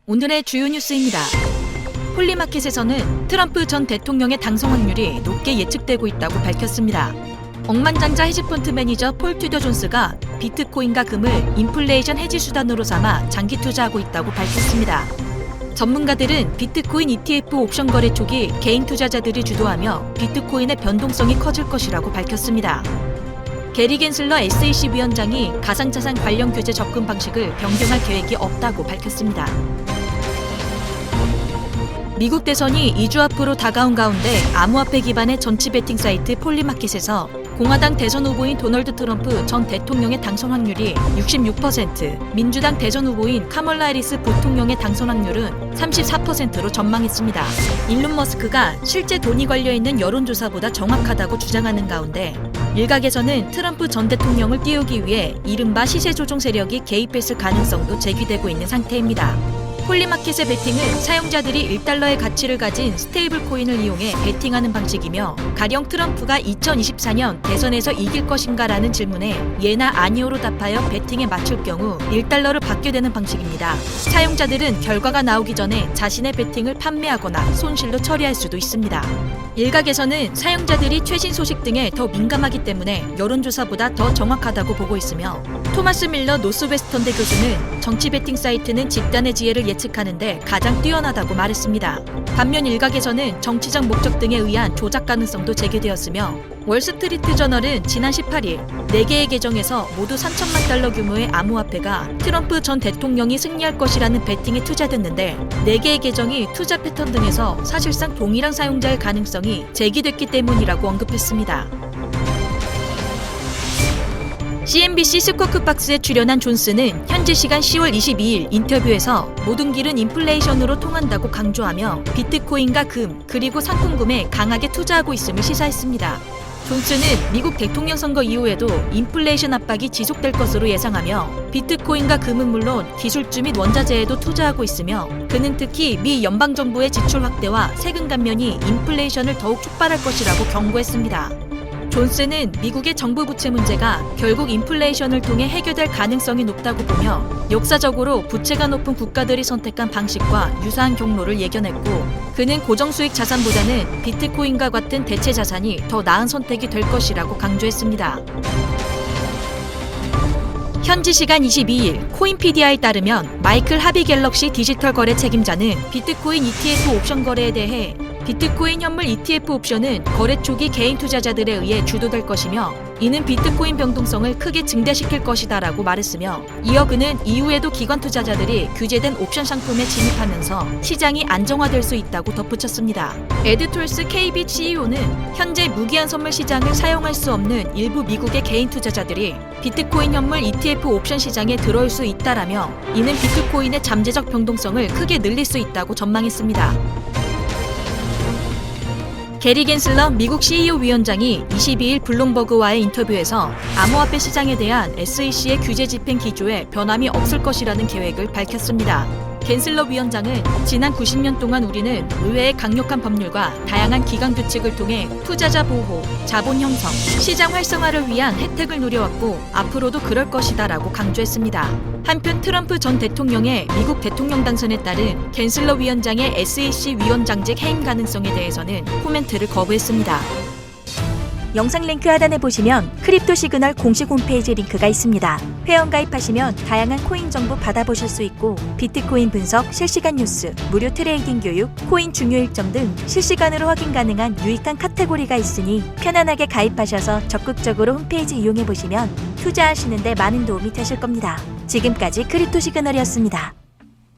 오늘의 주요 뉴스입니다. 폴리마켓에서는 트럼프 전 대통령의 당선 확률이 높게 예측되고 있다고 밝혔습니다. 억만장자 헤지펀드 매니저 폴 튜더 존스가 비트코인과 금을 인플레이션 해지 수단으로 삼아 장기 투자하고 있다고 밝혔습니다. 전문가들은 비트코인 ETF 옵션 거래 초기 개인 투자자들이 주도하며 비트코인의 변동성이 커질 것이라고 밝혔습니다. 게리 겐슬러 SEC 위원장이 가상자산 관련 규제 접근 방식을 변경할 계획이 없다고 밝혔습니다. 미국 대선이 2주 앞으로 다가온 가운데 암호화폐 기반의 전치 베팅 사이트 폴리마켓에서 공화당 대선 후보인 도널드 트럼프 전 대통령의 당선 확률이 66%, 민주당 대선 후보인 카멀라 해리스 부통령의 당선 확률은 34%로 전망했습니다. 일론 머스크가 실제 돈이 걸려있는 여론조사보다 정확하다고 주장하는 가운데 일각에서는 트럼프 전 대통령을 띄우기 위해 이른바 시세 조종 세력이 개입했을 가능성도 제기되고 있는 상태입니다. 폴리마켓의 베팅은 사용자들이 1달러의 가치를 가진 스테이블 코인을 이용해 베팅하는 방식이며 가령 트럼프가 2024년 대선에서 이길 것인가라는 질문에 예나 아니오로 답하여 베팅에 맞출 경우 1달러를 받게 되는 방식입니다. 사용자들은 결과가 나오기 전에 자신의 베팅을 판매하거나 손실로 처리할 수도 있습니다. 일각에서는 사용자들이 최신 소식 등에 더 민감하기 때문에 여론조사보다 더 정확하다고 보고 있으며 토마스 밀러 노스웨스턴대 교수는 정치 베팅 사이트는 집단의 지혜를 예측하는데 가장 뛰어나다고 말했습니다. 반면 일각에서는 정치적 목적 등에 의한 조작 가능성도 제기되었으며 월스트리트 저널은 지난 18일 4개의 계정에서 모두 3천만 달러 규모의 암호화폐가 트럼프 전 대통령이 승리할 것이라는 베팅에 투자됐는데 4개의 계정이 투자 패턴 등에서 사실상 동일한 사용자일 가능성이 제기됐기 때문이라고 언급했습니다. CNBC 스쿼크박스에 출연한 존스는 현지 시간 10월 22일 인터뷰에서 모든 길은 인플레이션으로 통한다고 강조하며 비트코인과 금, 그리고 상품금에 강하게 투자하고 있음을 시사했습니다. 존스는 미국 대통령 선거 이후에도 인플레이션 압박이 지속될 것으로 예상하며 비트코인과 금은 물론 기술주 및 원자재에도 투자하고 있으며 그는 특히 미 연방정부의 지출 확대와 세금 감면이 인플레이션을 더욱 촉발할 것이라고 경고했습니다. 존스는 미국의 정부 부채 문제가 결국 인플레이션을 통해 해결될 가능성이 높다고 보며 역사적으로 부채가 높은 국가들이 선택한 방식과 유사한 경로를 예견했고 그는 고정수익 자산보다는 비트코인과 같은 대체 자산이 더 나은 선택이 될 것이라고 강조했습니다. 현지 시간 22일 코인피디아에 따르면 마이클 하비 갤럭시 디지털 거래 책임자는 비트코인 ETF 옵션 거래에 대해 비트코인 현물 ETF 옵션은 거래 초기 개인 투자자들에 의해 주도될 것이며 이는 비트코인 변동성을 크게 증대시킬 것이다라고 말했으며 이어 그는 이후에도 기관 투자자들이 규제된 옵션 상품에 진입하면서 시장이 안정화될 수 있다고 덧붙였습니다. 에드톨스 KB CEO는 현재 무기한 선물 시장을 사용할 수 없는 일부 미국의 개인 투자자들이 비트코인 현물 ETF 옵션 시장에 들어올 수 있다라며 이는 비트코인의 잠재적 변동성을 크게 늘릴 수 있다고 전망했습니다. 게리 겐슬러 미국 CEO 위원장이 22일 블룸버그와의 인터뷰에서 암호화폐 시장에 대한 SEC의 규제 집행 기조에 변함이 없을 것이라는 계획을 밝혔습니다. 겐슬러 위원장은 지난 90년 동안 우리는 의회의 강력한 법률과 다양한 기관 규칙을 통해 투자자 보호, 자본 형성, 시장 활성화를 위한 혜택을 누려왔고 앞으로도 그럴 것이다라고 강조했습니다. 한편 트럼프 전 대통령의 미국 대통령 당선에 따른 겐슬러 위원장의 SEC 위원장직 해임 가능성에 대해서는 코멘트를 거부했습니다. 영상 링크 하단에 보시면 크립토 시그널 공식 홈페이지 링크가 있습니다. 회원 가입하시면 다양한 코인 정보 받아보실 수 있고 비트코인 분석, 실시간 뉴스, 무료 트레이딩 교육, 코인 중요 일정 등 실시간으로 확인 가능한 유익한 카테고리가 있으니 편안하게 가입하셔서 적극적으로 홈페이지 이용해보시면 투자하시는 데 많은 도움이 되실 겁니다. 지금까지 크립토 시그널이었습니다.